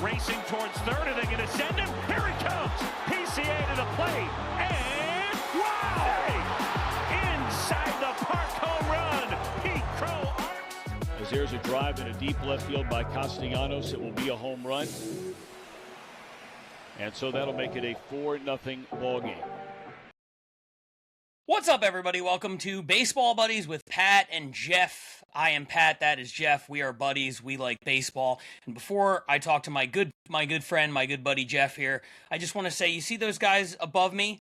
racing towards third. Are they going to send him? Here he comes. PCA to the plate. And wow! Hey! Inside the park home run. Pete Crow Arms. As there's a drive in a deep left field by Castellanos, it will be a home run. And so that'll make it a 4-0 ball game. What's up, everybody? Welcome to Baseball Buddies with Pat and Jeff. I am Pat, that is Jeff. We are buddies. We like baseball. And before I talk to my good friend, my good buddy Jeff here, I just want to say, you see those guys above me?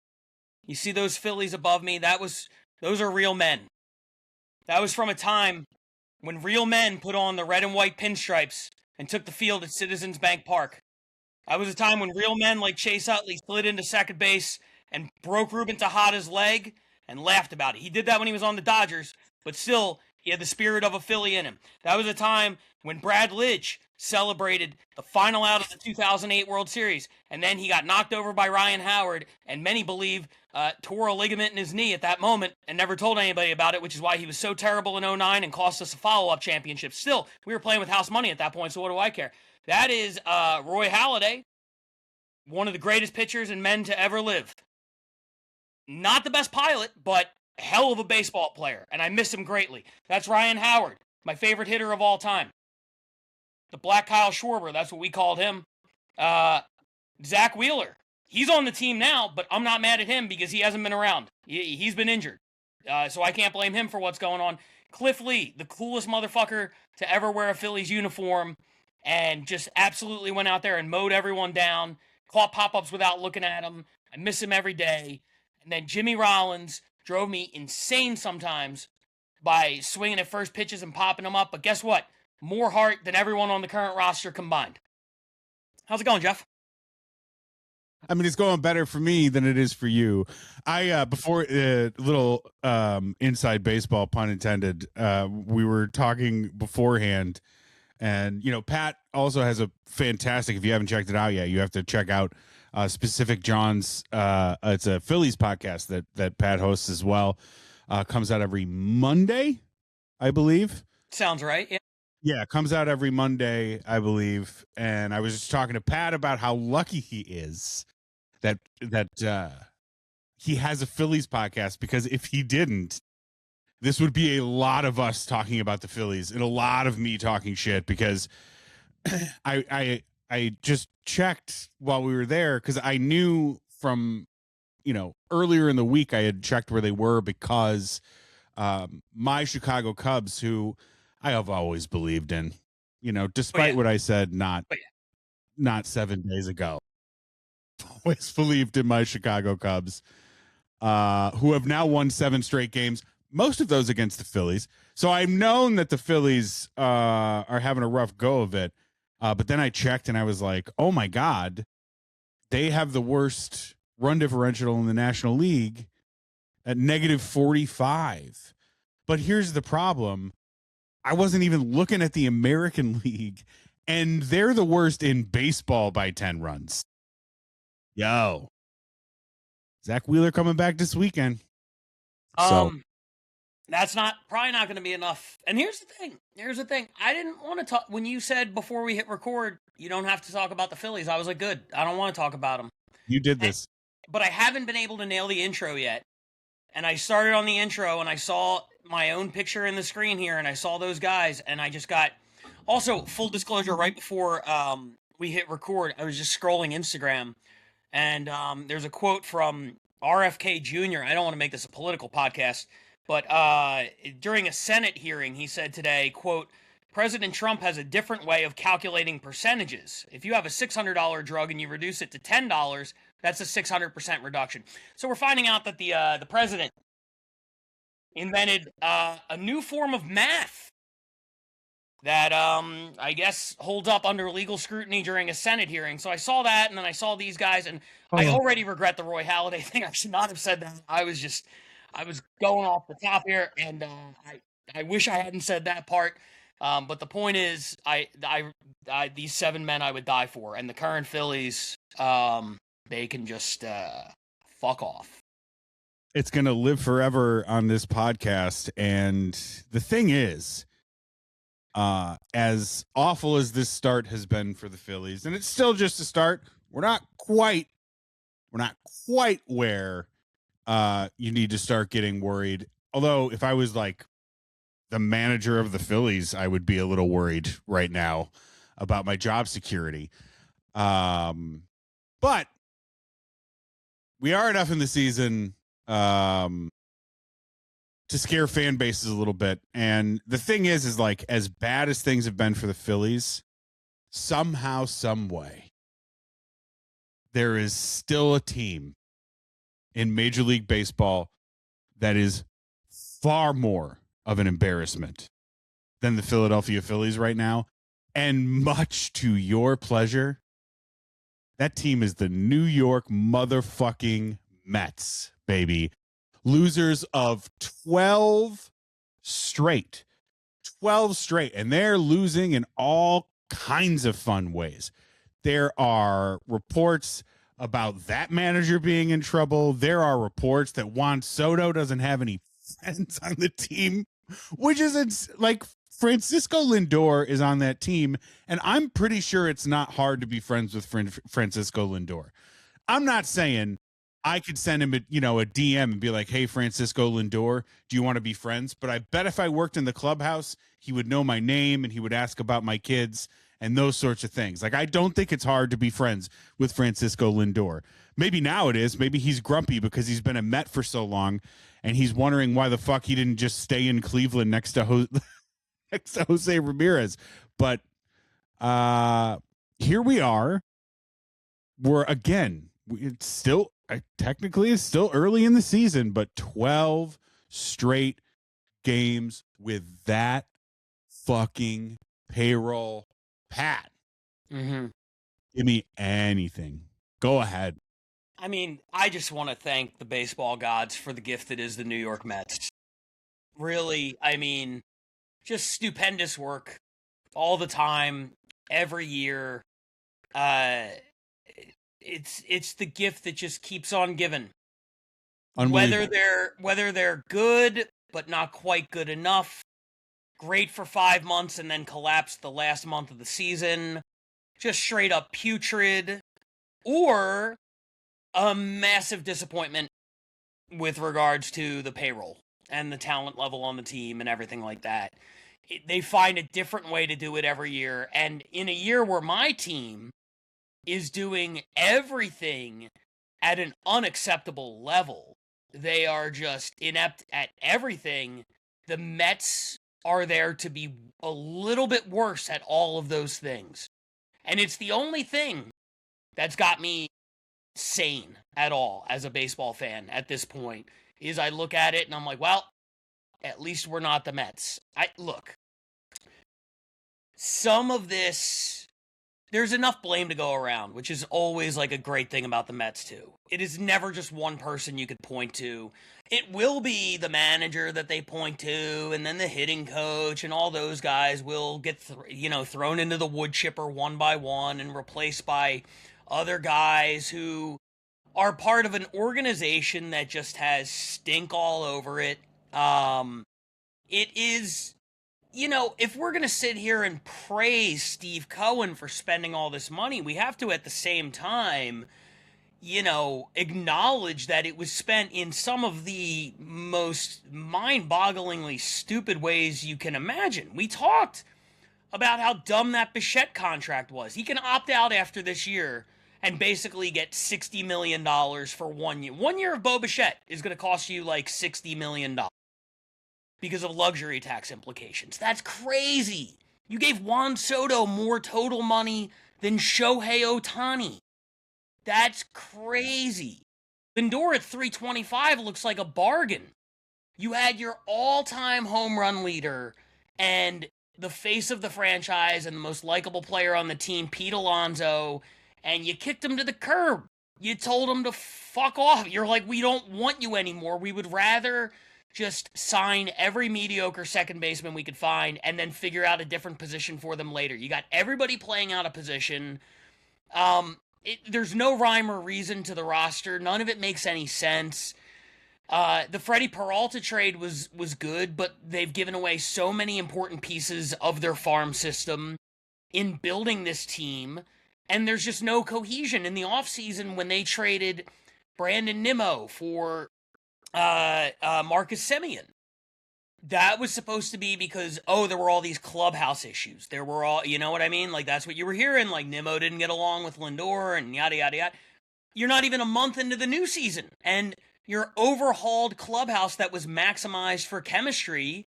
You see those Phillies above me? Those are real men. That was from a time when real men put on the red and white pinstripes and took the field at Citizens Bank Park. That was a time when real men like Chase Utley slid into second base and broke Ruben Tejada's leg and laughed about it. He did that when he was on the Dodgers, but still, he had the spirit of a Philly in him. That was a time when Brad Lidge celebrated the final out of the 2008 World Series, and then he got knocked over by Ryan Howard, and many believe tore a ligament in his knee at that moment and never told anybody about it, which is why he was so terrible in 2009 and cost us a follow-up championship. Still, we were playing with house money at that point, so what do I care? That is Roy Halladay, one of the greatest pitchers and men to ever live. Not the best pilot, but a hell of a baseball player, and I miss him greatly. That's Ryan Howard, my favorite hitter of all time. The Black Kyle Schwarber, that's what we called him. Zach Wheeler, he's on the team now, but I'm not mad at him because he hasn't been around. He's been injured, so I can't blame him for what's going on. Cliff Lee, the coolest motherfucker to ever wear a Phillies uniform, and just absolutely went out there and mowed everyone down, caught pop-ups without looking at them. I miss him every day. And then Jimmy Rollins drove me insane sometimes by swinging at first pitches and popping them up. But guess what? More heart than everyone on the current roster combined. How's it going, Jeff? I mean, it's going better for me than it is for you. Before little inside baseball, pun intended, we were talking beforehand. And, you know, Pat also has a fantastic, if you haven't checked it out yet, you have to check out Specific John's. It's a Phillies podcast that Pat hosts as well. Comes out every Monday, I believe. Sounds right. Yeah. Yeah, it comes out every Monday, I believe. And I was just talking to Pat about how lucky he is that he has a Phillies podcast, because if he didn't, this would be a lot of us talking about the Phillies and a lot of me talking shit, because I just checked while we were there, because I knew from, earlier in the week I had checked where they were, because my Chicago Cubs, who I have always believed in, despite what I said not 7 days ago, always believed in my Chicago Cubs, who have now won 7 straight games, most of those against the Phillies. So I've known that the Phillies are having a rough go of it. But then I checked and I was like, oh my God, they have the worst run differential in the National League at -45. But here's the problem. I wasn't even looking at the American League, and they're the worst in baseball by 10 runs. Yo. Zach Wheeler coming back this weekend. That's probably not going to be enough. And here's the thing. I didn't want to talk, when you said before we hit record, you don't have to talk about the Phillies. I was like, good. I don't want to talk about them. You did this. But I haven't been able to nail the intro yet. And I started on the intro and I saw my own picture in the screen here and I saw those guys and I just got, also full disclosure, right before we hit record, I was just scrolling Instagram and there's a quote from RFK Jr. I don't want to make this a political podcast, but during a Senate hearing, he said today, quote, President Trump has a different way of calculating percentages. If you have a $600 drug and you reduce it to $10, that's a 600% reduction. So we're finding out that the president invented a new form of math that I guess holds up under legal scrutiny during a Senate hearing. So I saw that, and then I saw these guys, and I already regret the Roy Halladay thing. I should not have said that. I was going off the top here, and I wish I hadn't said that part. But the point is, I these 7 men I would die for, and the current Phillies, they can just fuck off. It's going to live forever on this podcast. And the thing is, As awful as this start has been for the Phillies, and it's still just a start, we're not quite where you need to start getting worried. Although if I was like the manager of the Phillies, I would be a little worried right now about my job security. But we are enough in the season to scare fan bases a little bit. And the thing is like, as bad as things have been for the Phillies, somehow, some way, there is still a team in Major League Baseball that is far more of an embarrassment than the Philadelphia Phillies right now. And much to your pleasure, that team is the New York motherfucking Mets, baby. Losers of 12 straight. 12 straight. And they're losing in all kinds of fun ways. There are reports about that manager being in trouble. There are reports that Juan Soto doesn't have any friends on the team, which is like Francisco Lindor is on that team. And I'm pretty sure it's not hard to be friends with Francisco Lindor. I'm not saying I could send him a DM and be like, hey, Francisco Lindor, do you want to be friends? But I bet if I worked in the clubhouse, he would know my name and he would ask about my kids and those sorts of things. Like, I don't think it's hard to be friends with Francisco Lindor. Maybe now it is. Maybe he's grumpy because he's been a Met for so long and he's wondering why the fuck he didn't just stay in Cleveland next to Jose Ramirez. But here we are. We're again, it's still technically it's still early in the season, but 12 straight games with that fucking payroll. Pat, give me anything. Go ahead. I mean, I just want to thank the baseball gods for the gift that is the New York Mets. Really, I mean, just stupendous work all the time, every year. It's the gift that just keeps on giving. Whether they're good but not quite good enough, great for 5 months and then collapsed the last month of the season, just straight up putrid, or a massive disappointment with regards to the payroll and the talent level on the team and everything like that. They find a different way to do it every year, and in a year where my team is doing everything at an unacceptable level, they are just inept at everything. The Mets are there to be a little bit worse at all of those things. And it's the only thing that's got me sane at all as a baseball fan at this point, is I look at it and I'm like, well, at least we're not the Mets. Look, some of this, there's enough blame to go around, which is always like a great thing about the Mets too. It is never just one person you could point to. It will be the manager that they point to, and then the hitting coach, and all those guys will get thrown into the wood chipper one by one and replaced by other guys who are part of an organization that just has stink all over it. It is, if we're going to sit here and praise Steve Cohen for spending all this money, we have to at the same time, acknowledge that it was spent in some of the most mind-bogglingly stupid ways you can imagine. We talked about how dumb that Bichette contract was. He can opt out after this year and basically get $60 million for 1 year. 1 year of Bo Bichette is going to cost you like $60 million because of luxury tax implications. That's crazy. You gave Juan Soto more total money than Shohei Ohtani. That's crazy. Lindor at $325 looks like a bargain. You had your all-time home run leader and the face of the franchise and the most likable player on the team, Pete Alonso, and you kicked him to the curb. You told him to fuck off. You're like, we don't want you anymore. We would rather just sign every mediocre second baseman we could find and then figure out a different position for them later. You got everybody playing out a position. There's no rhyme or reason to the roster. None of it makes any sense. The Freddie Peralta trade was good, but they've given away so many important pieces of their farm system in building this team, and there's just no cohesion in the offseason when they traded Brandon Nimmo for Marcus Semien. That was supposed to be because, there were all these clubhouse issues. There were all, you know what I mean? Like, that's what you were hearing. Like, Nimmo didn't get along with Lindor and yada, yada, yada. You're not even a month into the new season, and your overhauled clubhouse that was maximized for chemistry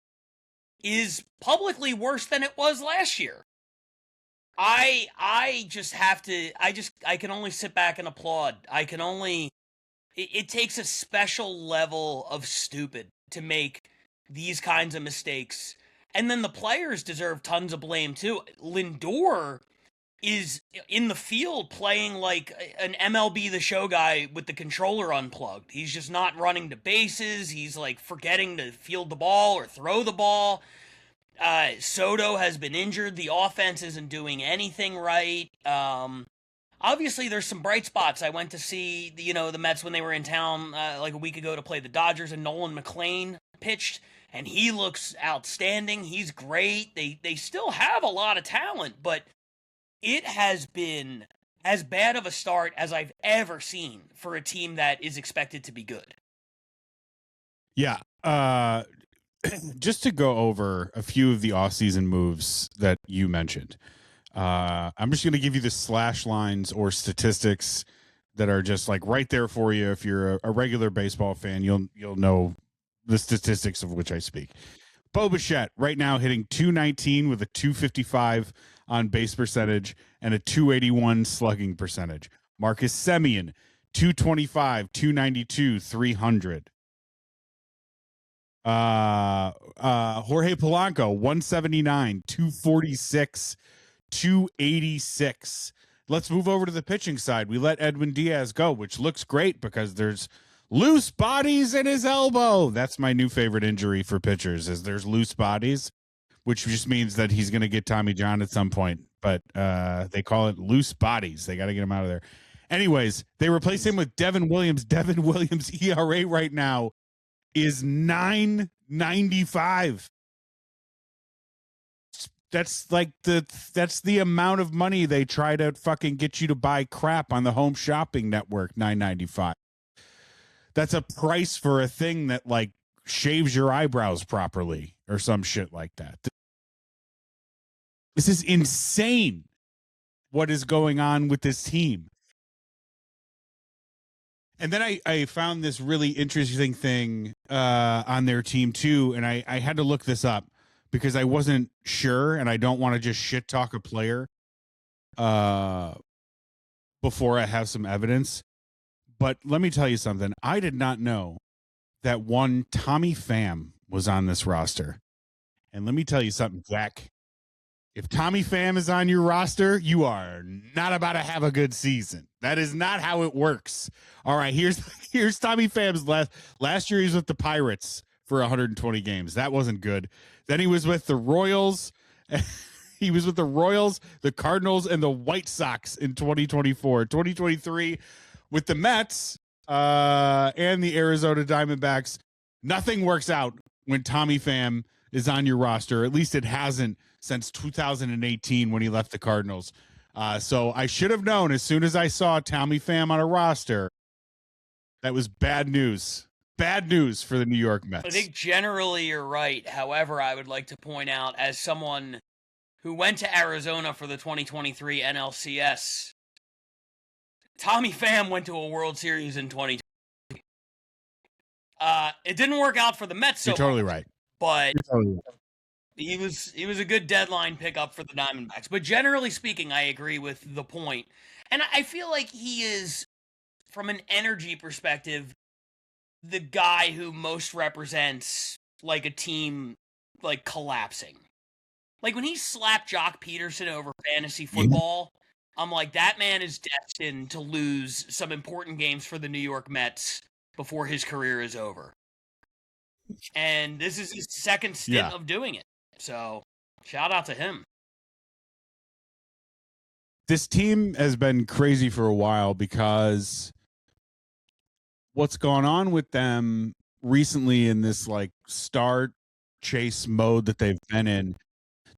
is publicly worse than it was last year. I just have to, I can only sit back and applaud. It takes a special level of stupid to make these kinds of mistakes. And then the players deserve tons of blame too. Lindor is in the field playing like an MLB The Show guy with the controller unplugged. He's just not running the bases. He's like forgetting to field the ball or throw the ball. Soto has been injured. The offense isn't doing anything right. Obviously, there's some bright spots. I went to see the Mets when they were in town like a week ago to play the Dodgers, and Nolan McLean pitched, and he looks outstanding. He's great. They still have a lot of talent, but it has been as bad of a start as I've ever seen for a team that is expected to be good. Yeah. Just to go over a few of the offseason moves that you mentioned. I'm just going to give you the slash lines or statistics that are just like right there for you. If you're a regular baseball fan, you'll know the statistics of which I speak. Bo Bichette right now hitting .219 with a .255 on base percentage and a .281 slugging percentage. Marcus Semien, .225, .292, .300. Jorge Polanco, 179, .246, .286. Let's move over to the pitching side. We let Edwin Diaz go, which looks great because there's loose bodies in his elbow. That's my new favorite injury for pitchers, is there's loose bodies, which just means that he's going to get Tommy John at some point. But they call it loose bodies. They got to get him out of there. Anyways, they replace him with Devin Williams. Devin Williams' ERA right now is 9.95. That's like that's the amount of money they try to fucking get you to buy crap on the Home Shopping Network. 9.95. That's a price for a thing that like shaves your eyebrows properly or some shit like that. This is insane. What is going on with this team? And then I found this really interesting thing on their team too, and I had to look this up because I wasn't sure, and I don't want to just shit talk a player before I have some evidence. But let me tell you something. I did not know that one Tommy Pham was on this roster. And let me tell you something, Jack. If Tommy Pham is on your roster, you are not about to have a good season. That is not how it works. All right, here's Tommy Pham's last year. He was with the Pirates for 120 games. That wasn't good. Then he was with the Royals. He was with the Royals, the Cardinals, and the White Sox in 2024. 2023 with the Mets and the Arizona Diamondbacks. Nothing works out when Tommy Pham is on your roster. At least it hasn't since 2018 when he left the Cardinals. So I should have known as soon as I saw Tommy Pham on a roster, that was bad news. Bad news for the New York Mets. I think generally you're right. However, I would like to point out, as someone who went to Arizona for the 2023 NLCS, Tommy Pham went to a World Series in 2020. It didn't work out for the Mets so You're totally much, right. but You're totally right. he was a good deadline pickup for the Diamondbacks. But generally speaking, I agree with the point. And I feel like he is, from an energy perspective, the guy who most represents like a team like collapsing. Like when he slapped Jock Peterson over fantasy football, I'm like, that man is destined to lose some important games for the New York Mets before his career is over. And this is his second stint of doing it. So, shout out to him. This team has been crazy for a while because what's going on with them recently in this like star chase mode that they've been in.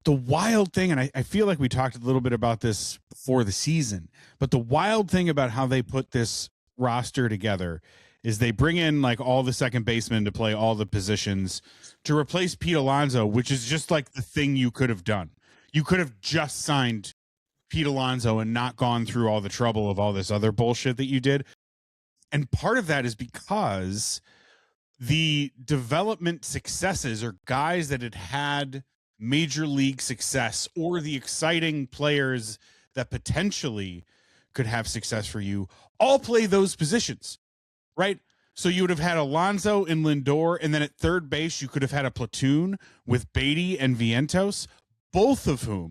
The wild thing, and I feel like we talked a little bit about this before the season, but the wild thing about how they put this roster together is they bring in like all the second basemen to play all the positions to replace Pete Alonso, which is just like the thing you could have done. You could have just signed Pete Alonso and not gone through all the trouble of all this other bullshit that you did. And part of that is because the development successes are guys that had major league success, or the exciting players that potentially could have success for you all play those positions, right? So you would have had Alonso and Lindor, and then at third base, you could have had a platoon with Beatty and Vientos, both of whom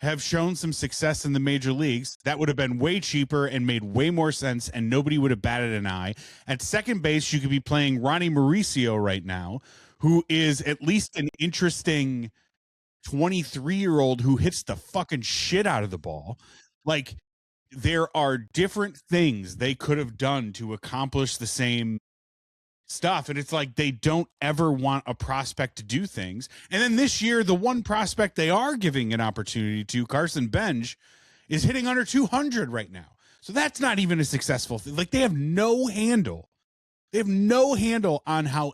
have shown some success in the major leagues. That would have been way cheaper and made way more sense, and nobody would have batted an eye. At second base, you could be playing Ronnie Mauricio right now, who is at least an interesting 23-year-old who hits the fucking shit out of the ball. Like, there are different things they could have done to accomplish the same stuff, and it's like they don't ever want a prospect to do things. And then this year, the one prospect they are giving an opportunity to, Carson Bench, is hitting under 200 right now. So that's not even a successful thing. Like, they have no handle. They have no handle on how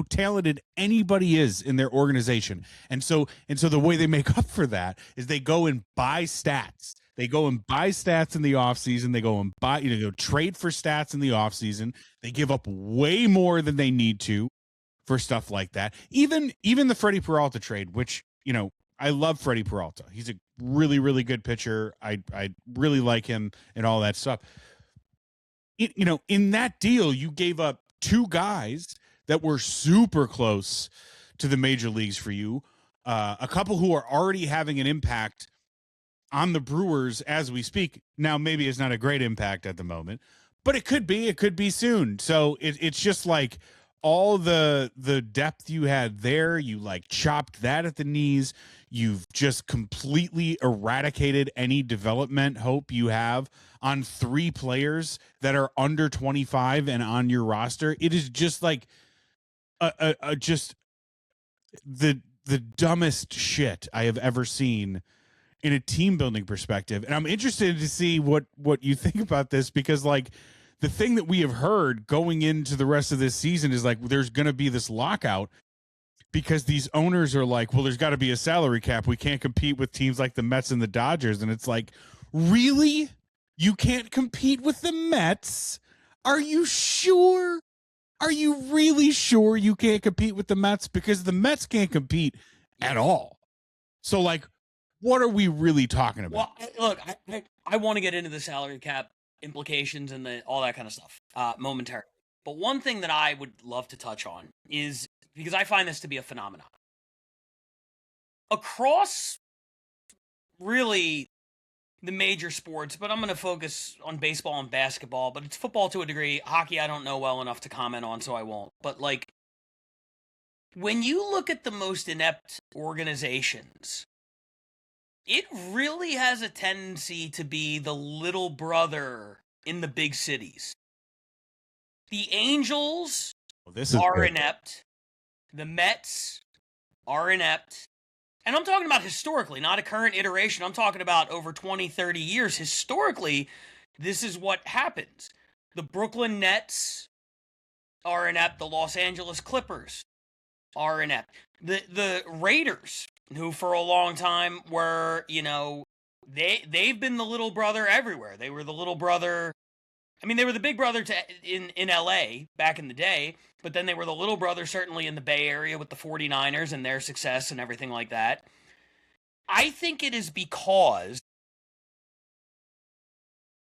talented anybody is in their organization. And so the way they make up for that is they go and buy stats. They go and buy stats in the offseason. They go and buy, trade for stats in the offseason. They give up way more than they need to for stuff like that. Even the Freddie Peralta trade, which, I love Freddie Peralta. He's a really, really good pitcher. I really like him and all that stuff. In that deal, you gave up two guys that were super close to the major leagues for you, a couple who are already having an impact on the Brewers as we speak. Now, maybe it's not a great impact at the moment, but it could be soon. So it's just like all the depth you had there, you like chopped that at the knees. You've just completely eradicated any development hope you have on three players that are under 25 and on your roster. It is just like just the dumbest shit I have ever seen in a team building perspective. And I'm interested to see what you think about this, because like the thing that we have heard going into the rest of this season is like, there's going to be this lockout because these owners are like, well, there's got to be a salary cap. We can't compete with teams like the Mets and the Dodgers. And it's like, really? You can't compete with the Mets? Are you sure? Are you really sure you can't compete with the Mets? Because the Mets can't compete at all. So like, what are we really talking about? Well, look, I want to get into the salary cap implications and all that kind of stuff momentarily. But one thing that I would love to touch on is, because I find this to be a phenomenon. Across really the major sports, but I'm going to focus on baseball and basketball, but it's football to a degree. Hockey I don't know well enough to comment on, so I won't. But like, when you look at the most inept organizations, it really has a tendency to be the little brother in the big cities. The Angels are inept. The Mets are inept. And I'm talking about historically, not a current iteration. I'm talking about over 20, 30 years. Historically, this is what happens. The Brooklyn Nets are inept. The Los Angeles Clippers are inept. The Raiders, who for a long time were, they've been the little brother everywhere. They were the little brother. I mean, they were the big brother in LA back in the day, but then they were the little brother certainly in the Bay Area with the 49ers and their success and everything like that. I think it is because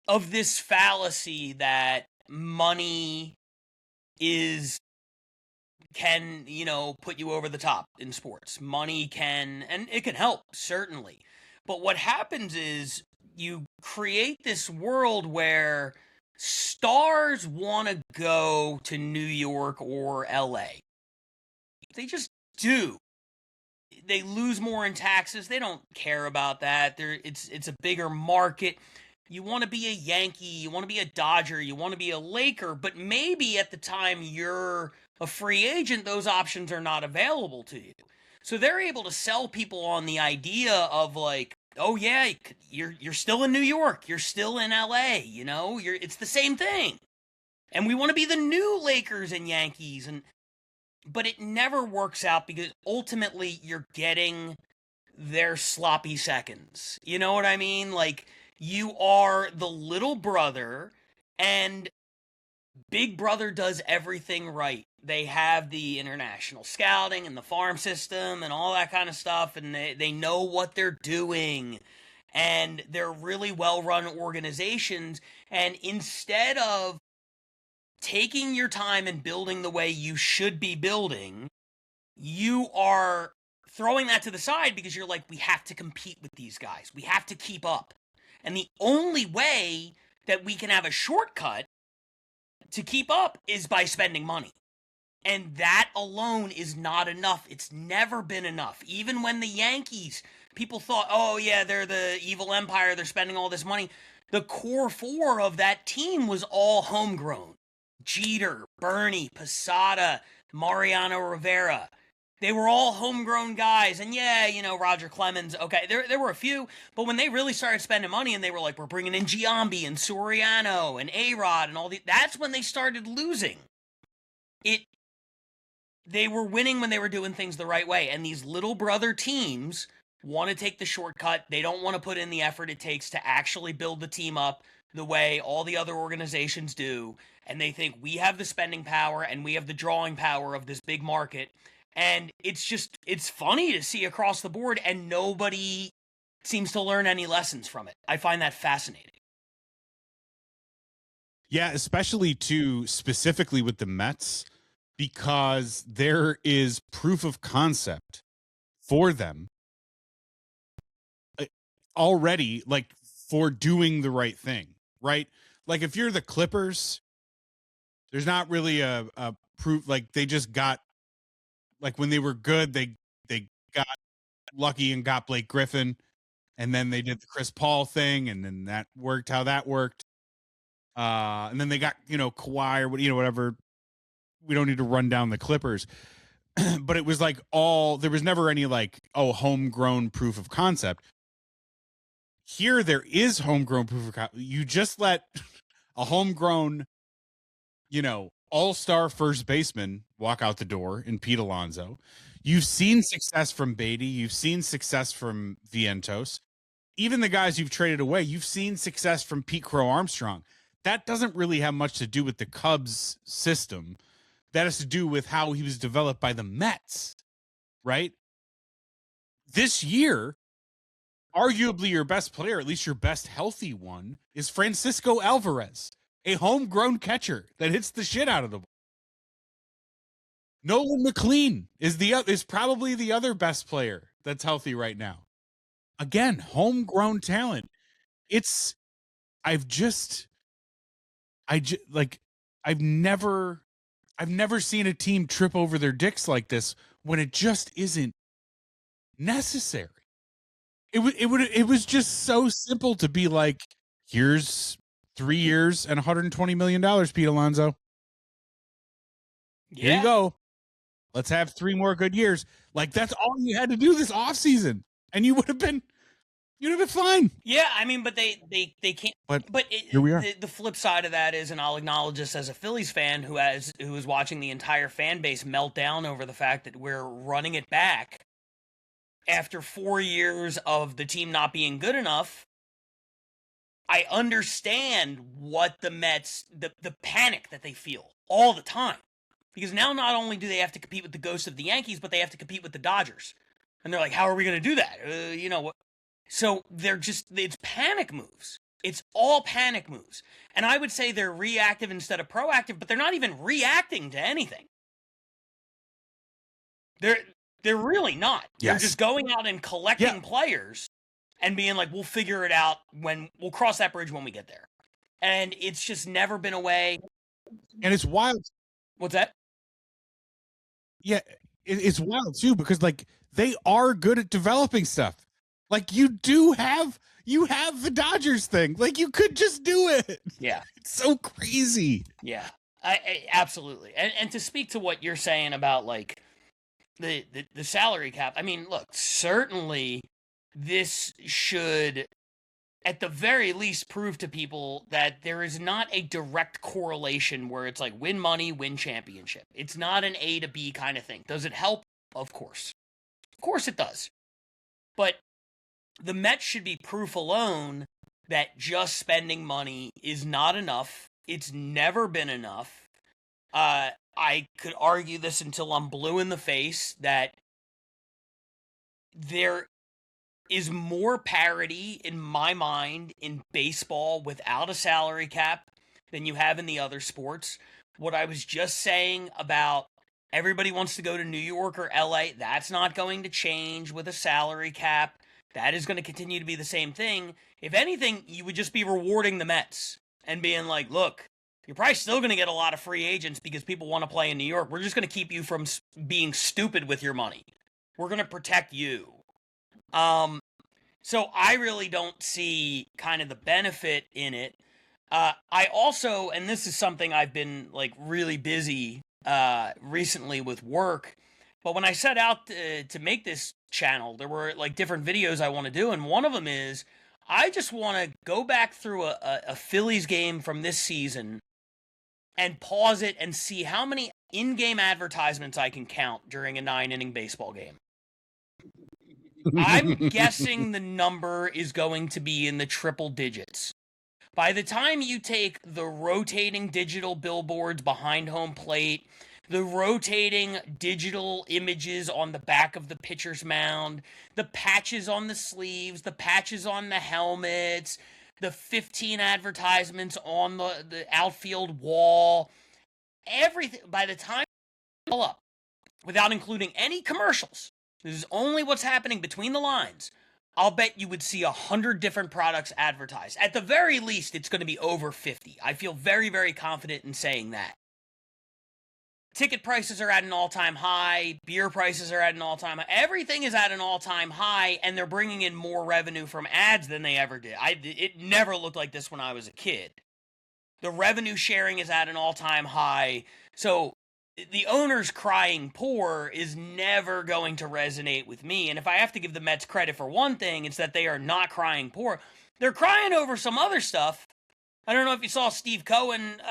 of this fallacy that money can put you over the top in sports. Money can, and it can help, certainly. But what happens is you create this world where stars want to go to New York or LA. They just do. They lose more in taxes. They don't care about that. It's a bigger market. You want to be a Yankee, you want to be a Dodger, you want to be a Laker, but maybe at the time you're a free agent, those options are not available to you. So they're able to sell people on the idea of like, oh yeah, you're still in New York, you're still in LA, you know, it's the same thing. And we want to be the new Lakers and Yankees, but it never works out because ultimately you're getting their sloppy seconds. You know what I mean? Like, you are the little brother, and Big Brother does everything right. They have the international scouting and the farm system and all that kind of stuff, and they know what they're doing. And they're really well-run organizations. And instead of taking your time and building the way you should be building, you are throwing that to the side because you're like, we have to compete with these guys. We have to keep up. And the only way that we can have a shortcut to keep up is by spending money. And that alone is not enough. It's never been enough. Even when the Yankees, people thought, oh yeah, they're the evil empire, they're spending all this money. The core four of that team was all homegrown. Jeter, Bernie, Posada, Mariano Rivera. They were all homegrown guys. And yeah, you know, Roger Clemens, okay, there were a few, but when they really started spending money and they were like, we're bringing in Giambi and Soriano and A-Rod and all the, that's when they started losing. They were winning when they were doing things the right way. And these little brother teams want to take the shortcut. They don't want to put in the effort it takes to actually build the team up the way all the other organizations do. And they think we have the spending power and we have the drawing power of this big market. And it's funny to see across the board, and nobody seems to learn any lessons from it. I find that fascinating. Yeah, especially specifically with the Mets, because there is proof of concept for them already, like, for doing the right thing, right? Like, if you're the Clippers, there's not really a proof. Like, they just got, like, when they were good, they got lucky and got Blake Griffin, and then they did the Chris Paul thing, and then that worked how that worked. And then they got, you know, Kawhi or whatever. We don't need to run down the Clippers, but it was like there was never any like, oh, homegrown proof of concept. Here, there is homegrown proof of concept. You just let a homegrown, you know, all-star first baseman walk out the door in Pete Alonso. You've seen success from Beatty. You've seen success from Vientos. Even the guys you've traded away, you've seen success from Pete Crow Armstrong. That doesn't really have much to do with the Cubs system. That has to do with how he was developed by the Mets, right? This year, arguably your best player, at least your best healthy one, is Francisco Alvarez, a homegrown catcher that hits the shit out of the ball. Nolan McLean is probably the other best player that's healthy right now. Again, homegrown talent. I've never seen a team trip over their dicks like this when it just isn't necessary. It was just so simple to be like, here's 3 years and $120 million, Pete Alonso. Here you go. Let's have 3 more good years. Like, that's all you had to do this offseason, and you would have been fine. Yeah, I mean, but they can't. But here we are. The flip side of that is, and I'll acknowledge this as a Phillies fan who is watching the entire fan base melt down over the fact that we're running it back after 4 years of the team not being good enough. I understand what the Mets, the panic that they feel all the time. Because now not only do they have to compete with the ghosts of the Yankees, but they have to compete with the Dodgers. And they're like, how are we going to do that? You know what? So it's panic moves. It's all panic moves. And I would say they're reactive instead of proactive, but they're not even reacting to anything. They're really not. Yes. They're just going out and collecting players and being like, we'll figure it out we'll cross that bridge when we get there. And it's just never been a way. And it's wild. What's that? Yeah, it's wild too, because like, they are good at developing stuff. Like, you have the Dodgers thing. Like, you could just do it. Yeah. It's so crazy. Yeah. Absolutely. And to speak to what you're saying about like the salary cap, I mean, look, certainly this should at the very least prove to people that there is not a direct correlation where it's like win money, win championship. It's not an A to B kind of thing. Does it help? Of course. Of course it does. But the Mets should be proof alone that just spending money is not enough. It's never been enough. I could argue this until I'm blue in the face that there is more parity in my mind in baseball without a salary cap than you have in the other sports. What I was just saying about everybody wants to go to New York or LA, that's not going to change with a salary cap. That is going to continue to be the same thing. If anything, you would just be rewarding the Mets and being like, look, you're probably still going to get a lot of free agents because people want to play in New York. We're just going to keep you from being stupid with your money. We're going to protect you. So I really don't see kind of the benefit in it. I also, and this is something I've been like really busy recently with work, but when I set out to make this channel, there were like different videos I want to do, and one of them is I just want to go back through a Phillies game from this season and pause it and see how many in-game advertisements I can count during a 9-inning baseball game. I'm guessing the number is going to be in the triple digits. By the time you take the rotating digital billboards behind home plate, the rotating digital images on the back of the pitcher's mound, the patches on the sleeves, the patches on the helmets, the 15 advertisements on the outfield wall, everything, by the time you all up, without including any commercials, this is only what's happening between the lines, I'll bet you would see 100 different products advertised. At the very least, it's going to be over 50. I feel very, very confident in saying that. Ticket prices are at an all-time high. Beer prices are at an all-time high. Everything is at an all-time high, and they're bringing in more revenue from ads than they ever did. It never looked like this when I was a kid. The revenue sharing is at an all-time high. So the owners crying poor is never going to resonate with me. And if I have to give the Mets credit for one thing, it's that they are not crying poor. They're crying over some other stuff. I don't know if you saw Steve Cohen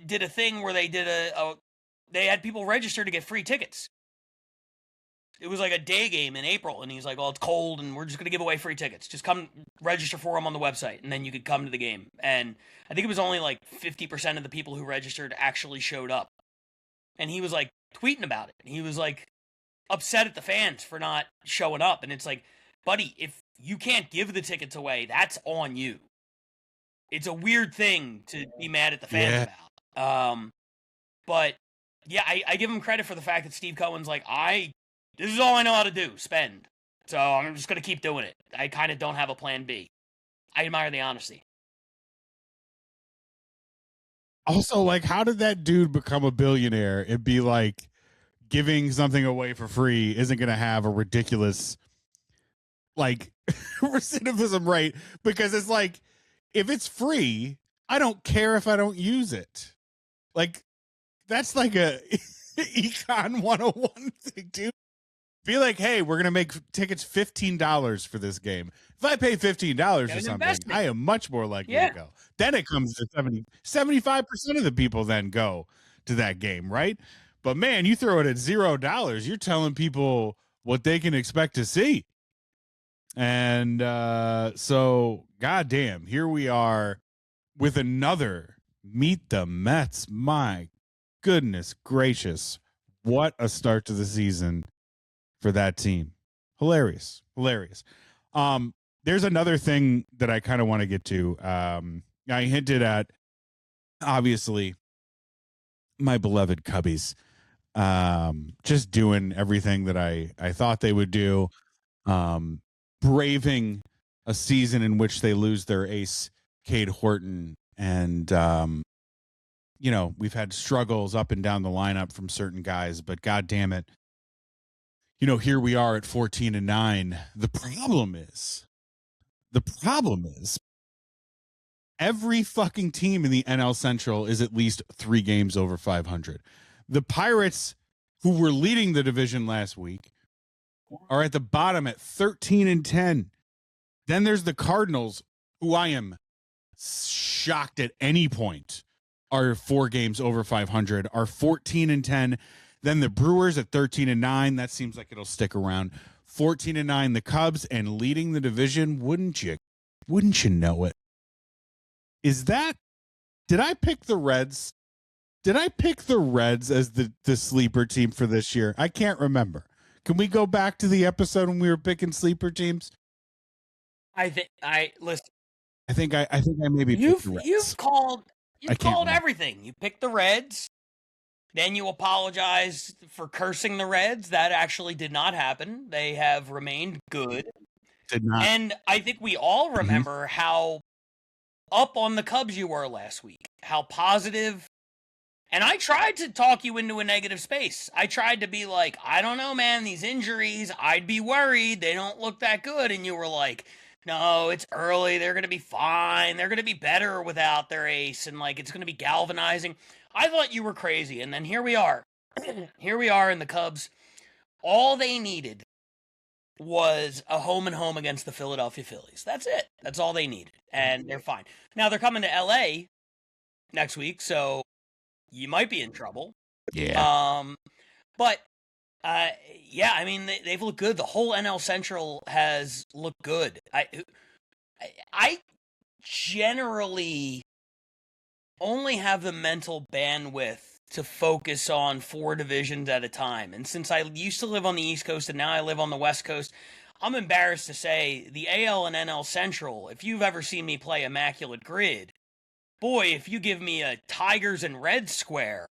did a thing where they did they had people register to get free tickets. It was like a day game in April, and he's like, "Oh, it's cold, and we're just going to give away free tickets. Just come register for them on the website, and then you could come to the game." And I think it was only like 50% of the people who registered actually showed up. And he was like tweeting about it. And he was like upset at the fans for not showing up. And it's like, buddy, if you can't give the tickets away, that's on you. It's a weird thing to be mad at the fans about. But yeah, I give him credit for the fact that Steve Cohen's like, this is all I know how to do, spend. So I'm just going to keep doing it. I kind of don't have a plan B. I admire the honesty. Also, like, how did that dude become a billionaire? It'd be like giving something away for free isn't going to have a ridiculous, like, recidivism rate, because it's like, if it's free, I don't care if I don't use it. Like, that's like a Econ 101 thing, dude. Be like, hey, we're going to make tickets $15 for this game. If I pay $15 for something, I am much more likely to go. Then it comes to 75% of the people then go to that game, right? But man, you throw it at $0, you're telling people what they can expect to see. And so, goddamn, here we are with another Meet the Mets. My goodness gracious. What a start to the season for that team. Hilarious. There's another thing that I kind of want to get to. I hinted at, obviously, my beloved Cubbies just doing everything that I thought they would do, braving a season in which they lose their ace, Cade Horton. And, we've had struggles up and down the lineup from certain guys, but God damn it. Here we are at 14-9. The problem is, every fucking team in the NL Central is at least 3 games over 500. The Pirates, who were leading the division last week, are at the bottom at 13-10. Then there's the Cardinals, who I am shocked at any point are 4 games over 500, are 14-10. Then the Brewers at 13-9. That seems like it'll stick around. 14-9, the Cubs, and leading the division. Wouldn't you know it? Is that, did I pick the Reds? Did I pick the Reds as the sleeper team for this year? I can't remember. Can we go back to the episode when we were picking sleeper teams? Listen. I think I maybe picked the Reds. You've called everything. You picked the Reds. Then you apologize for cursing the Reds. That actually did not happen. They have remained good. Did not. And I think we all remember how up on the Cubs you were last week. How positive. And I tried to talk you into a negative space. I tried to be like, I don't know, man, these injuries, I'd be worried. They don't look that good. And you were like, no, it's early. They're going to be fine. They're going to be better without their ace. And like, it's going to be galvanizing. I thought you were crazy. And then here we are. Here we are in the Cubs. All they needed was a home and home against the Philadelphia Phillies. That's it. That's all they needed. And they're fine. Now they're coming to LA next week. So you might be in trouble. Yeah. Yeah, I mean, they've looked good. The whole NL Central has looked good. I generally only have the mental bandwidth to focus on 4 divisions at a time. And since I used to live on the East Coast and now I live on the West Coast, I'm embarrassed to say the AL and NL Central, if you've ever seen me play Immaculate Grid, boy, if you give me a Tigers and Reds square,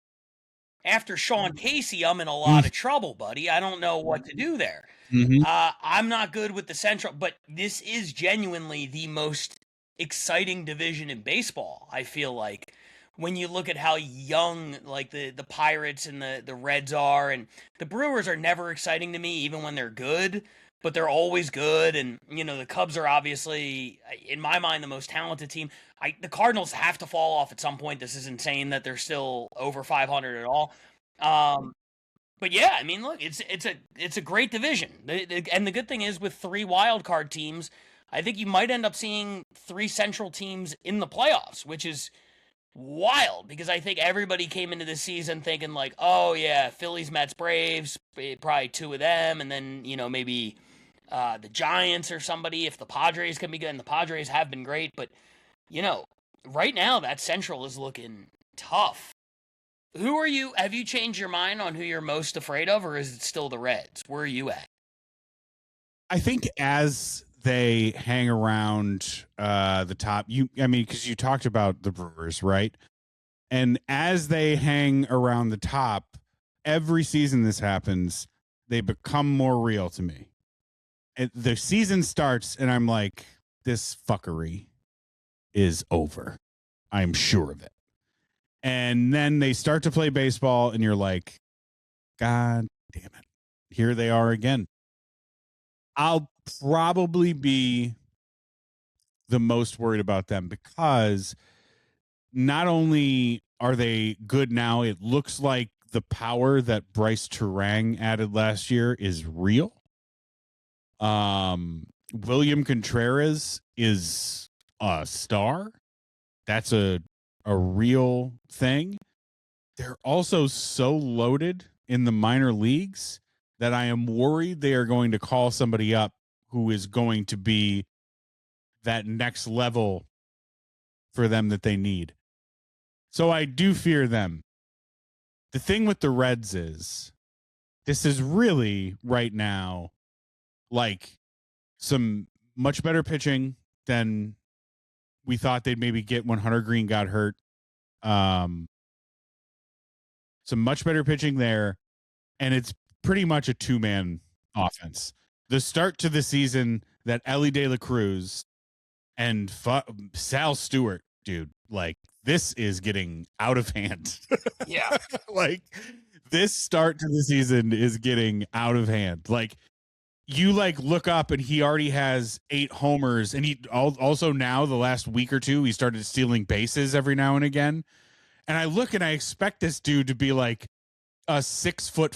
after Sean Casey, I'm in a lot of trouble, buddy. I don't know what to do there. I'm not good with the Central, but this is genuinely the most exciting division in baseball, I feel like. When you look at how young like the Pirates and the Reds are, and the Brewers are never exciting to me, even when they're good, but they're always good. And, you know, the Cubs are obviously, in my mind, the most talented team. The Cardinals have to fall off at some point. This is insane that they're still over 500 at all. But yeah, I mean, look, it's a great division. And the good thing is with 3 wild card teams, I think you might end up seeing 3 Central teams in the playoffs, which is wild because I think everybody came into this season thinking like, oh yeah, Phillies, Mets, Braves, probably 2 of them, and then, you know, maybe the Giants or somebody if the Padres can be good, and the Padres have been great, but you know, right now that Central is looking tough. Have you changed your mind on who you're most afraid of, or is it still the Reds? Where are you at? I think as they hang around the top, because you talked about the Brewers, right? And as they hang around the top, every season this happens, they become more real to me. The season starts, and I'm like, this fuckery is over. I'm sure of it. And then they start to play baseball, and you're like, God damn it. Here they are again. I'll probably be the most worried about them because not only are they good now, it looks like the power that Bryce Terang added last year is real. William Contreras is a star. That's a real thing. They're also so loaded in the minor leagues that I am worried they are going to call somebody up who is going to be that next level for them that they need. So I do fear them. The thing with the Reds is this is really right now like some much better pitching than we thought they'd maybe get when Hunter Green got hurt. Some much better pitching there, and it's pretty much a 2-man offense. The start to the season that Ellie De La Cruz and Sal Stewart, dude, like this is getting out of hand. Yeah. Like this start to the season is getting out of hand. Like you like look up and he already has 8 homers, and he also now the last week or two he started stealing bases every now and again. And I look and I expect this dude to be like a 6'4",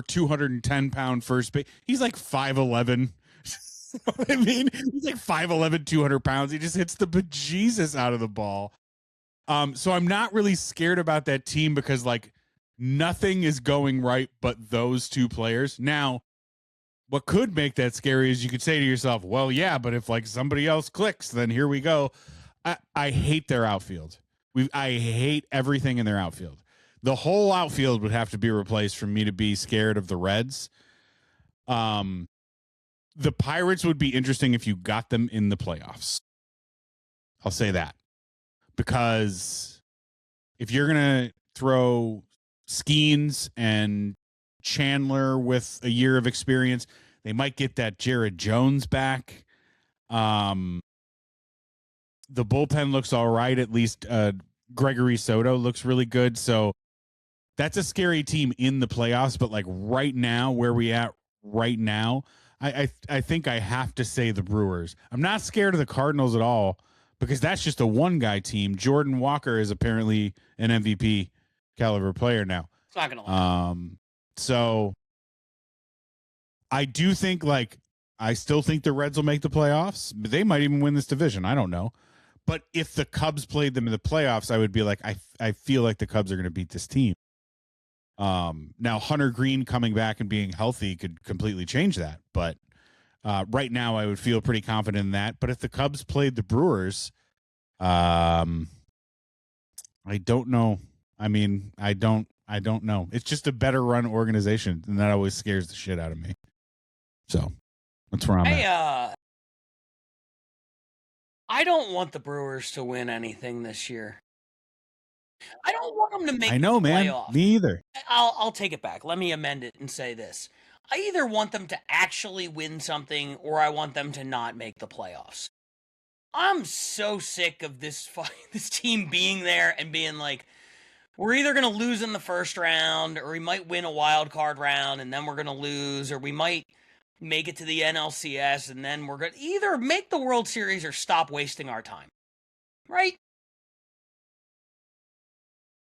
210-pound first base. He's like 5'11". You know what I mean? He's like 5'11", 200 pounds. He just hits the bejesus out of the ball. So I'm not really scared about that team because like nothing is going right but those two players. Now, what could make that scary is you could say to yourself, well, yeah, but if like somebody else clicks, then here we go. I hate their outfield. I hate everything in their outfield. The whole outfield would have to be replaced for me to be scared of the Reds. The Pirates would be interesting if you got them in the playoffs. I'll say that. Because if you're going to throw Skeens and Chandler with a year of experience, they might get that Jared Jones back. The bullpen looks all right. At least Gregory Soto looks really good. So that's a scary team in the playoffs. But like right now, where we at right now, I think I have to say the Brewers. I'm not scared of the Cardinals at all because that's just a one-guy team. Jordan Walker is apparently an MVP caliber player now. It's not gonna lie. So I do think I still think the Reds will make the playoffs. They might even win this division. I don't know. But if the Cubs played them in the playoffs, I would be like, I feel like the Cubs are going to beat this team. Now Hunter Green coming back and being healthy could completely change that. But right now I would feel pretty confident in that. But if the Cubs played the Brewers, I don't know. I mean, I don't know. It's just a better run organization, and that always scares the shit out of me. So that's where I'm at. I don't want the Brewers to win anything this year. I don't want them to make I know, the man. playoffs. Me either. I'll take it back. Let me amend it and say this. I either want them to actually win something or I want them to not make the playoffs. I'm so sick of this team being there and being like, we're either going to lose in the first round or we might win a wild card round and then we're going to lose, or we might make it to the NLCS and then we're going to either make the World Series or stop wasting our time. Right?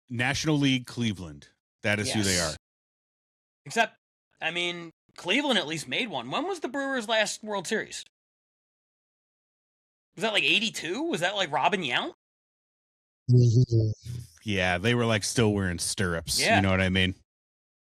National League Cleveland. That is who they are. Except, I mean, Cleveland at least made one. When was the Brewers' last World Series? Was that like 82? Was that like Robin Yount? Yeah, they were like still wearing stirrups. Yeah. You know what I mean?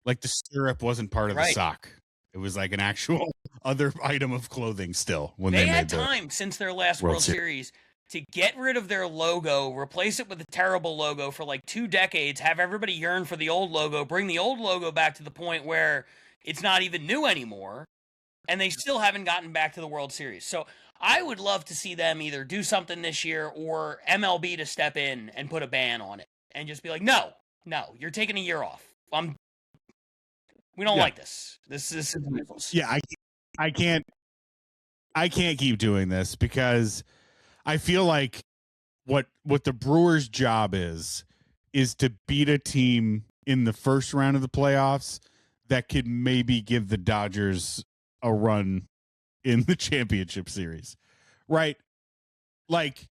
Like the stirrup wasn't part of the Right. sock. It was like an actual other item of clothing still when They they had made time since their last World Series to get rid of their logo, replace it with a terrible logo for like 2 decades, have everybody yearn for the old logo, bring the old logo back to the point where it's not even new anymore, and they still haven't gotten back to the World Series. So I would love to see them either do something this year or MLB to step in and put a ban on it and just be like, no, you're taking a year off. We don't like this. This is ridiculous. Yeah, I can't keep doing this because I feel like what the Brewers' job is to beat a team in the first round of the playoffs that could maybe give the Dodgers a run in the championship series. Right? Like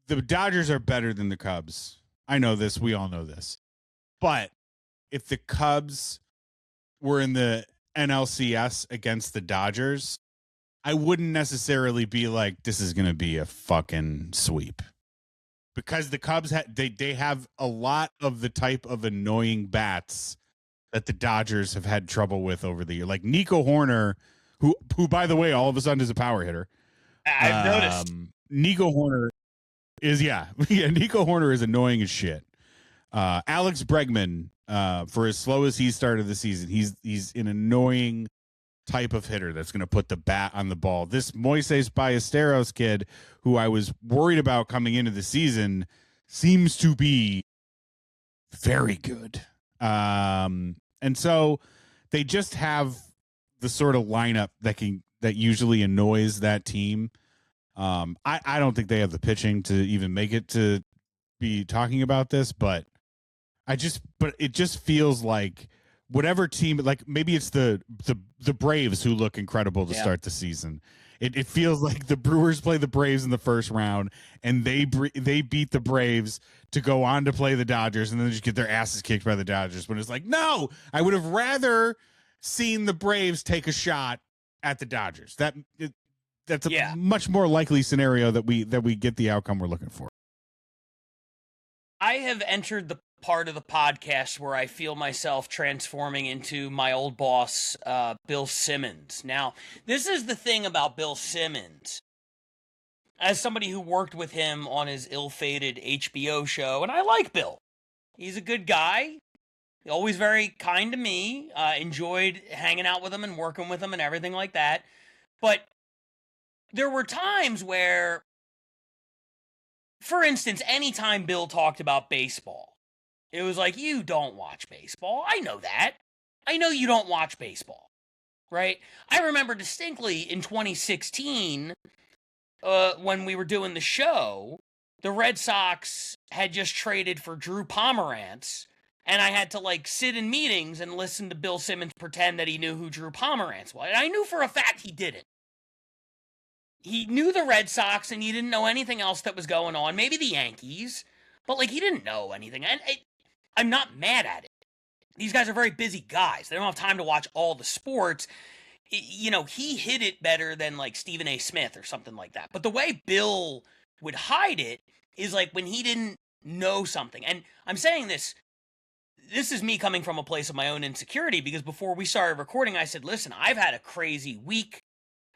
the Dodgers are better than the Cubs. I know this, we all know this. But if the Cubs were in the NLCS against the Dodgers, I wouldn't necessarily be like, this is going to be a fucking sweep. Because the Cubs, they have a lot of the type of annoying bats that the Dodgers have had trouble with over the year. Like Nico Horner, who by the way, all of a sudden is a power hitter. I've noticed. Nico Horner is, Nico Horner is annoying as shit. Alex Bregman, for as slow as he started the season, he's an annoying type of hitter that's going to put the bat on the ball. This Moises Ballesteros kid, who I was worried about coming into the season, seems to be very good. And so they just have the sort of lineup that usually annoys that team. I don't think they have the pitching to even make it to be talking about this, but it just feels like whatever team, like maybe it's the Braves who look incredible to Yeah. start the season. It feels like the Brewers play the Braves in the first round, and they beat the Braves to go on to play the Dodgers, and then just get their asses kicked by the Dodgers. When it's like, no, I would have rather seen the Braves take a shot at the Dodgers. That's a much more likely scenario that we get the outcome we're looking for. I have entered the part of the podcast where I feel myself transforming into my old boss, Bill Simmons. Now, this is the thing about Bill Simmons. As somebody who worked with him on his ill-fated HBO show, and I like Bill. He's a good guy. Always very kind to me. Enjoyed hanging out with him and working with him and everything like that. But there were times where, for instance, anytime Bill talked about baseball, it was like, you don't watch baseball. I know that. I know you don't watch baseball, right? I remember distinctly in 2016, when we were doing the show, the Red Sox had just traded for Drew Pomerantz, and I had to like sit in meetings and listen to Bill Simmons pretend that he knew who Drew Pomerantz was. And I knew for a fact he didn't. He knew the Red Sox, and he didn't know anything else that was going on. Maybe the Yankees, but like he didn't know anything. And I'm not mad at it. These guys are very busy guys. They don't have time to watch all the sports. You know, he hid it better than like Stephen A. Smith or something like that. But the way Bill would hide it is like when he didn't know something. And I'm saying this is me coming from a place of my own insecurity, because before we started recording, I said, listen, I've had a crazy week.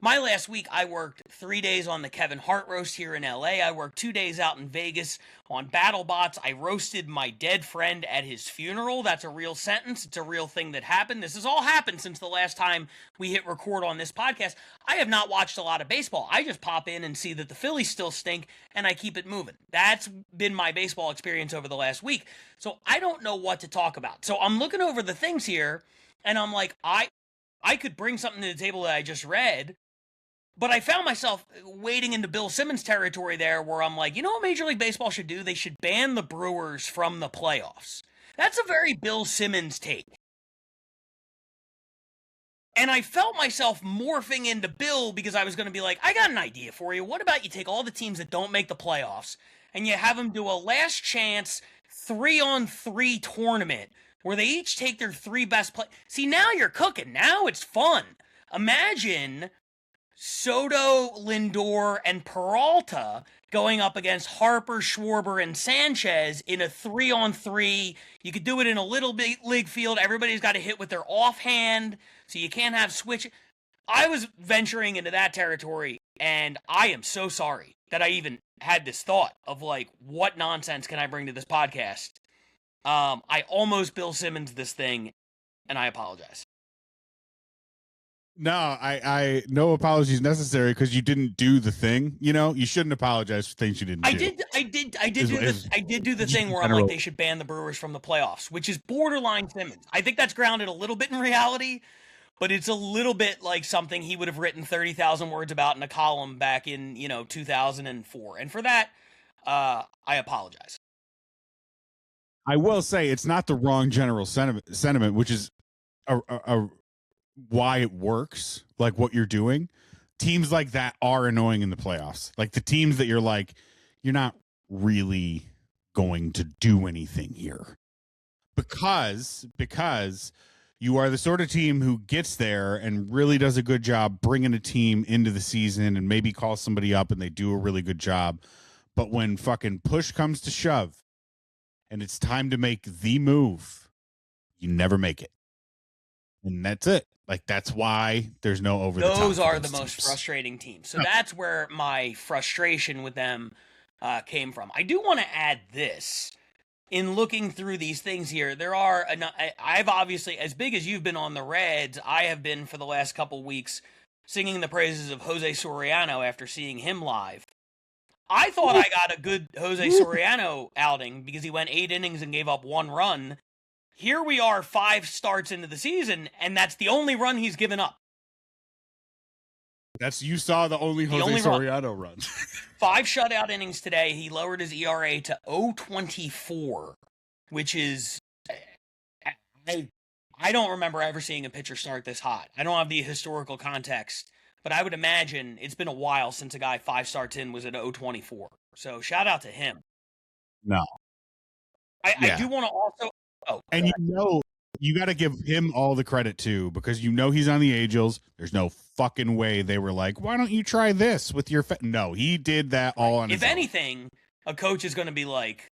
My last week, I worked 3 days on the Kevin Hart roast here in LA. I worked 2 days out in Vegas on BattleBots. I roasted my dead friend at his funeral. That's a real sentence. It's a real thing that happened. This has all happened since the last time we hit record on this podcast. I have not watched a lot of baseball. I just pop in and see that the Phillies still stink, and I keep it moving. That's been my baseball experience over the last week. So I don't know what to talk about. So I'm looking over the things here, and I'm like, I could bring something to the table that I just read. But I found myself wading into Bill Simmons territory there, where I'm like, you know what Major League Baseball should do? They should ban the Brewers from the playoffs. That's a very Bill Simmons take. And I felt myself morphing into Bill, because I was going to be like, I got an idea for you. What about you take all the teams that don't make the playoffs and you have them do a last chance 3-on-3 tournament where they each take their 3 best play. See, now you're cooking. Now it's fun. Imagine Soto, Lindor, and Peralta going up against Harper, Schwarber, and Sanchez in a 3-on-3. You could do it in a little big league field. Everybody's got to hit with their offhand, so you can't have switch. I was venturing into that territory, and I am so sorry that I even had this thought of like, what nonsense can I bring to this podcast? I almost Bill Simmons this thing, and I apologize. No, I no apologies necessary, because you didn't do the thing. You know, you shouldn't apologize for things you didn't do. I did do the thing where I'm like, they should ban the Brewers from the playoffs, which is borderline Simmons. I think that's grounded a little bit in reality, but it's a little bit like something he would have written 30,000 words about in a column back in, 2004. And for that, I apologize. I will say it's not the wrong general sentiment, which is a why it works, like what you're doing. Teams like that are annoying in the playoffs. Like the teams that you're like, you're not really going to do anything here, because you are the sort of team who gets there and really does a good job bringing a team into the season, and maybe calls somebody up and they do a really good job. But when fucking push comes to shove and it's time to make the move, you never make it. And that's it. Like, that's why there's no over the top. Those are the most frustrating teams. So that's where my frustration with them came from. I do want to add this. In looking through these things here, there are, I've obviously, as big as you've been on the Reds, I have been for the last couple weeks singing the praises of Jose Soriano after seeing him live. I thought I got a good Jose Soriano outing because he went 8 innings and gave up 1 run. Here we are 5 starts into the season, and that's the only run he's given up. You saw the only Jose Soriano run. 5 shutout innings today. He lowered his ERA to 0.24, which is, I don't remember ever seeing a pitcher start this hot. I don't have the historical context, but I would imagine it's been a while since a guy 5 starts in was at 024. So shout out to him. No. I do want to also. Oh, and you got to give him all the credit too, because he's on the Angels. There's no fucking way they were like, why don't you try this with your? No, he did that all on his own. If anything, a coach is going to be like,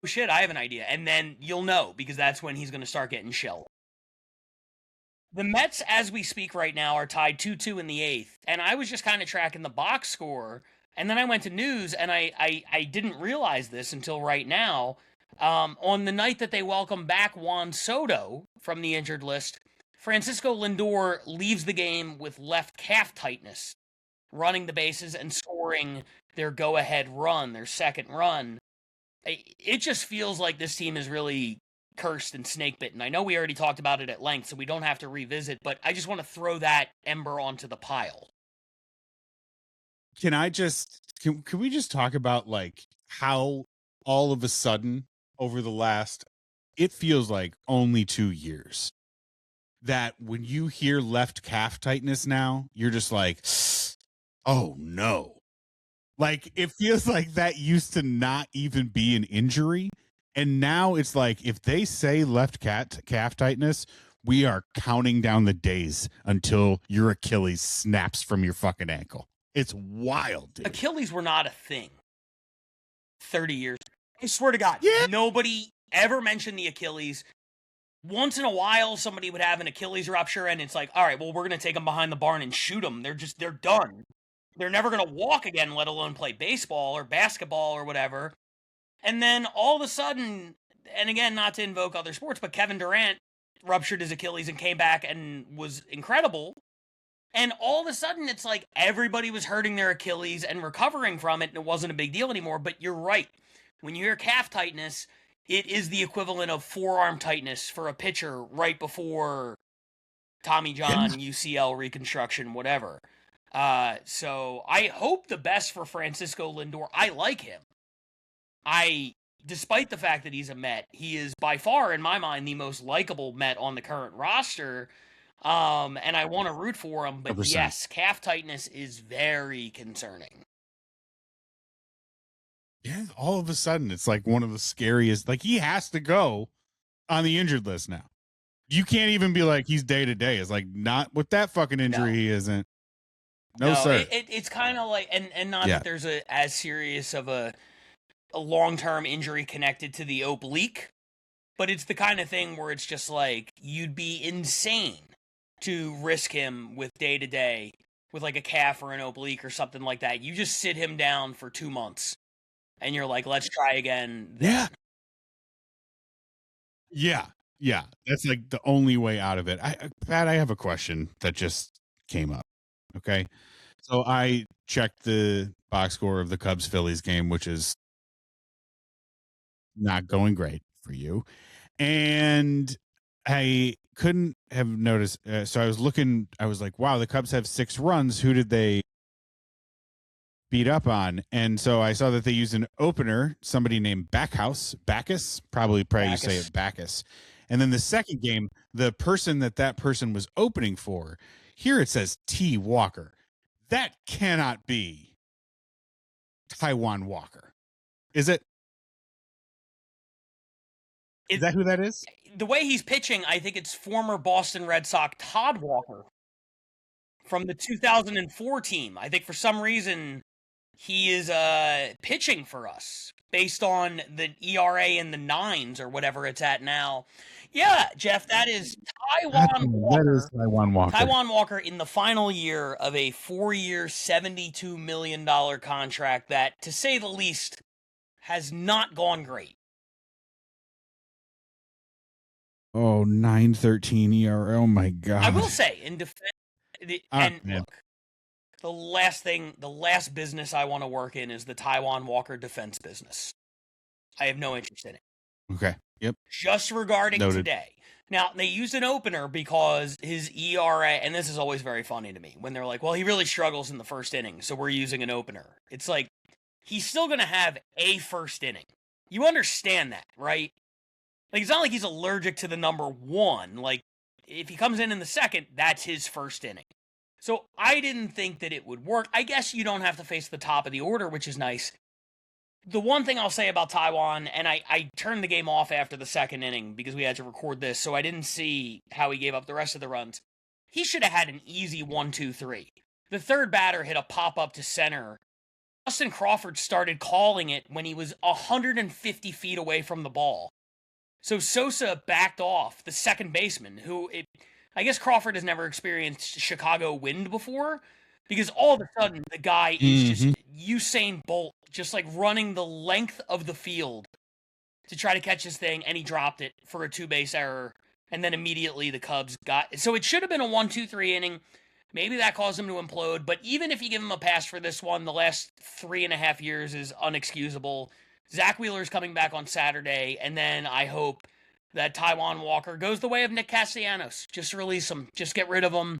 oh shit, I have an idea, and then you'll know because that's when he's going to start getting shelled. The Mets, as we speak right now, are tied 2-2 in the 8th, and I was just kind of tracking the box score, and then I went to news, and I didn't realize this until right now. On the night that they welcome back Juan Soto from the injured list, Francisco Lindor leaves the game with left calf tightness, running the bases and scoring their go-ahead run, their second run. It just feels like this team is really cursed and snake-bitten. I know we already talked about it at length, so we don't have to revisit, but I just want to throw that ember onto the pile. Can we just talk about like how all of a sudden over the last, it feels like only 2 years, that when you hear left calf tightness now, you're just like, oh no. Like, it feels like that used to not even be an injury. And now it's like, if they say left calf tightness, we are counting down the days until your Achilles snaps from your fucking ankle. It's wild, dude. Achilles were not a thing 30 years. I swear to God, Yeah. Nobody ever mentioned the Achilles. Once in a while, somebody would have an Achilles rupture, and it's like, all right, well, we're going to take them behind the barn and shoot them. They're done. They're never going to walk again, let alone play baseball or basketball or whatever. And then all of a sudden, and again, not to invoke other sports, but Kevin Durant ruptured his Achilles and came back and was incredible. And all of a sudden, it's like everybody was hurting their Achilles and recovering from it, and it wasn't a big deal anymore. But you're right. When you hear calf tightness, it is the equivalent of forearm tightness for a pitcher right before Tommy John, UCL reconstruction, whatever. So I hope the best for Francisco Lindor. I like him. Despite the fact that he's a Met, he is by far, in my mind, the most likable Met on the current roster. And I want to root for him, but 100%. yes, calf tightness is very concerning. Yeah, all of a sudden, it's like one of the scariest. Like, he has to go on the injured list now. You can't even be like, he's day to day. It's like, not with that fucking injury, he isn't. No, sir. It's kind of like, and not that there's as serious of a long-term injury connected to the oblique, but it's the kind of thing where it's just like, you'd be insane to risk him with day to day with like a calf or an oblique or something like that. You just sit him down for 2 months. And you're like, let's try again. Then. Yeah. That's like the only way out of it. Pat, I have a question that just came up. Okay. So I checked the box score of the Cubs Phillies game, which is not going great for you. And I couldn't have noticed. So I was looking, I was like, wow, the Cubs have 6 runs. Who did they beat up on? And so I saw that they used an opener, somebody named Backus, probably you say it Backus. And then the second game, the person that person was opening for, here it says T. Walker. That cannot be Taijuan Walker. Is it? Is that who that is? The way he's pitching, I think it's former Boston Red Sox Todd Walker from the 2004 team. I think for some reason he is pitching for us based on the ERA in the 9s or whatever it's at now. Yeah, Jeff, that is Taijuan Walker. That is Taijuan Walker. Taijuan Walker in the final year of a 4-year, $72 million contract that, to say the least, has not gone great. Oh, 9.13 ERA. Oh my God. I will say, in defense, man. look, the last business I want to work in is the Taijuan Walker defense business. I have no interest in it. Okay. Yep. Just regarding Noted. today. Now, they used an opener because his ERA, and this is always very funny to me, when they're like, well, he really struggles in the first inning, so we're using an opener. It's like, he's still going to have a first inning. You understand that, right? Like, it's not like he's allergic to the number 1. Like, if he comes in the second, that's his first inning. So I didn't think that it would work. I guess you don't have to face the top of the order, which is nice. The one thing I'll say about Taijuan, and I turned the game off after the second inning because we had to record this, so I didn't see how he gave up the rest of the runs. He should have had an easy 1-2-3. The third batter hit a pop-up to center. Justin Crawford started calling it when he was 150 feet away from the ball. So Sosa backed off, the second baseman, I guess Crawford has never experienced Chicago wind before, because all of a sudden the guy is just Usain Bolt, just like running the length of the field to try to catch this thing, and he dropped it for a 2-base error, and then immediately the Cubs got it. So it should have been a 1-2-3 inning. Maybe that caused him to implode, but even if you give him a pass for this one, the last 3.5 years is unexcusable. Zach Wheeler's coming back on Saturday, and then I hope that Taijuan Walker goes the way of Nick Castellanos. Just release him. Just get rid of him.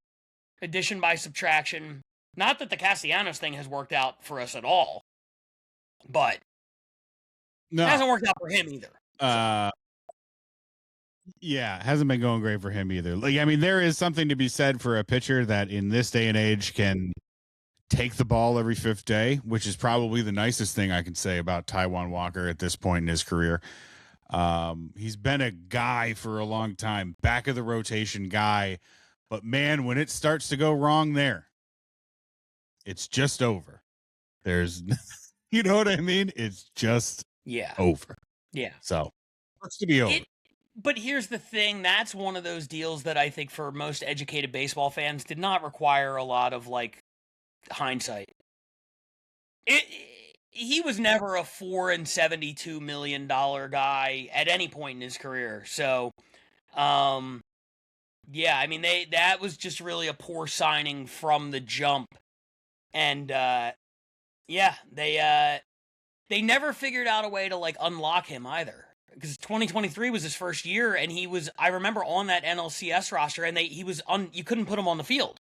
Addition by subtraction. Not that the Castellanos thing has worked out for us at all, but it hasn't worked out for him either. Yeah, hasn't been going great for him either. Like, I mean, there is something to be said for a pitcher that in this day and age can take the ball every fifth day, which is probably the nicest thing I can say about Taijuan Walker at this point in his career. He's been a guy for a long time, back of the rotation guy, but man, when it starts to go wrong there, it's just over. There's, you know what I mean? It's just over. Yeah. So it's to be over. But here's the thing. That's one of those deals that I think for most educated baseball fans did not require a lot of, like, hindsight. He was never a $472 million guy at any point in his career. So, yeah, I mean, that was just really a poor signing from the jump. And, yeah, they never figured out a way to, like, unlock him either. Because 2023 was his first year, and he was, I remember, on that NLCS roster, and you couldn't put him on the field.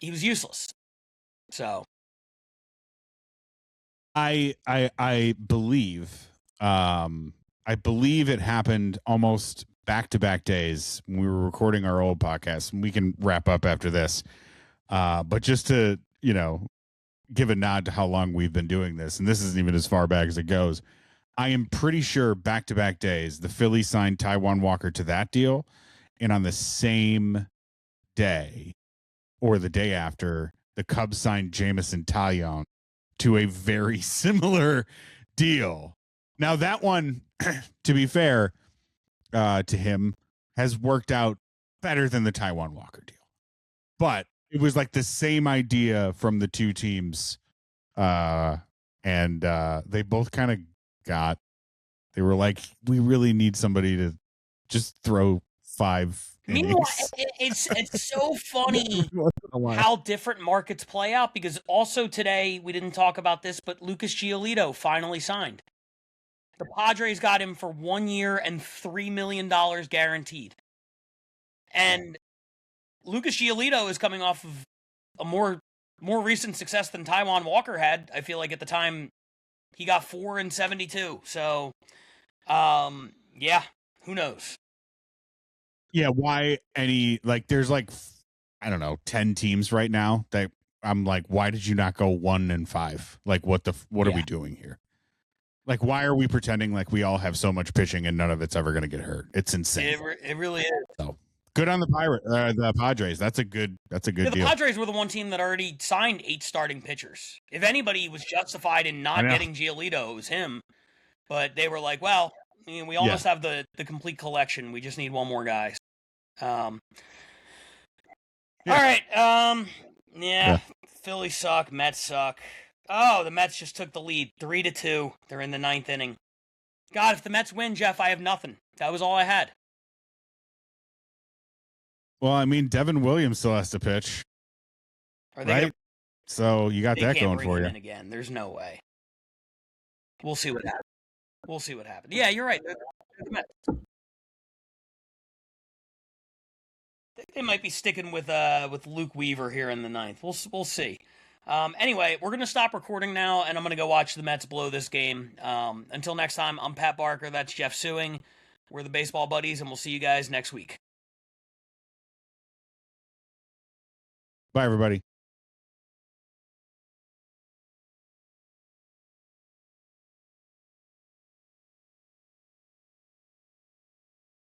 He was useless. So I believe it happened almost back-to-back days when we were recording our old podcast, and we can wrap up after this. But just to, give a nod to how long we've been doing this, and this isn't even as far back as it goes. I am pretty sure back-to-back days, the Phillies signed Taijuan Walker to that deal, and on the same day or the day after, the Cubs signed Jameson Taillon to a very similar deal. Now, that one, to be fair to him, has worked out better than the Taijuan Walker deal. But it was like the same idea from the two teams, and they both kind of they were like, we really need somebody to just throw 5 innings. Meanwhile, it's so funny how different markets play out, because also today, we didn't talk about this, but Lucas Giolito finally signed. The Padres got him for 1 year and $3 million guaranteed. And Lucas Giolito is coming off of a more recent success than Taijuan Walker had. I feel like at the time he got 4 and 72. So, yeah, who knows? Yeah, why there's like, I don't know, 10 teams right now that I'm like, why did you not go 1 and 5? Like, what are we doing here? Like, why are we pretending like we all have so much pitching and none of it's ever going to get hurt? It's insane. It really is. So good on the Padres. That's a good deal. The Padres were the one team that already signed 8 starting pitchers. If anybody was justified in not getting Giolito, it was him. But they were like, well, we almost have the complete collection. We just need one more guy. All right. Phillies suck. Mets suck. Oh, the Mets just took the lead, 3-2. They're in the 9th inning. God, if the Mets win, Jeff, I have nothing. That was all I had. Well, I mean, Devin Williams still has to pitch, right? So you got that going for you. Again, there's no way. We'll see what happens. Yeah, you're right. They're the Mets. They might be sticking with Luke Weaver here in the 9th. We'll see. Anyway, we're going to stop recording now, and I'm going to go watch the Mets blow this game. Until next time, I'm Pat Barker. That's Jeff Suing. We're the Baseball Buddies, and we'll see you guys next week. Bye, everybody.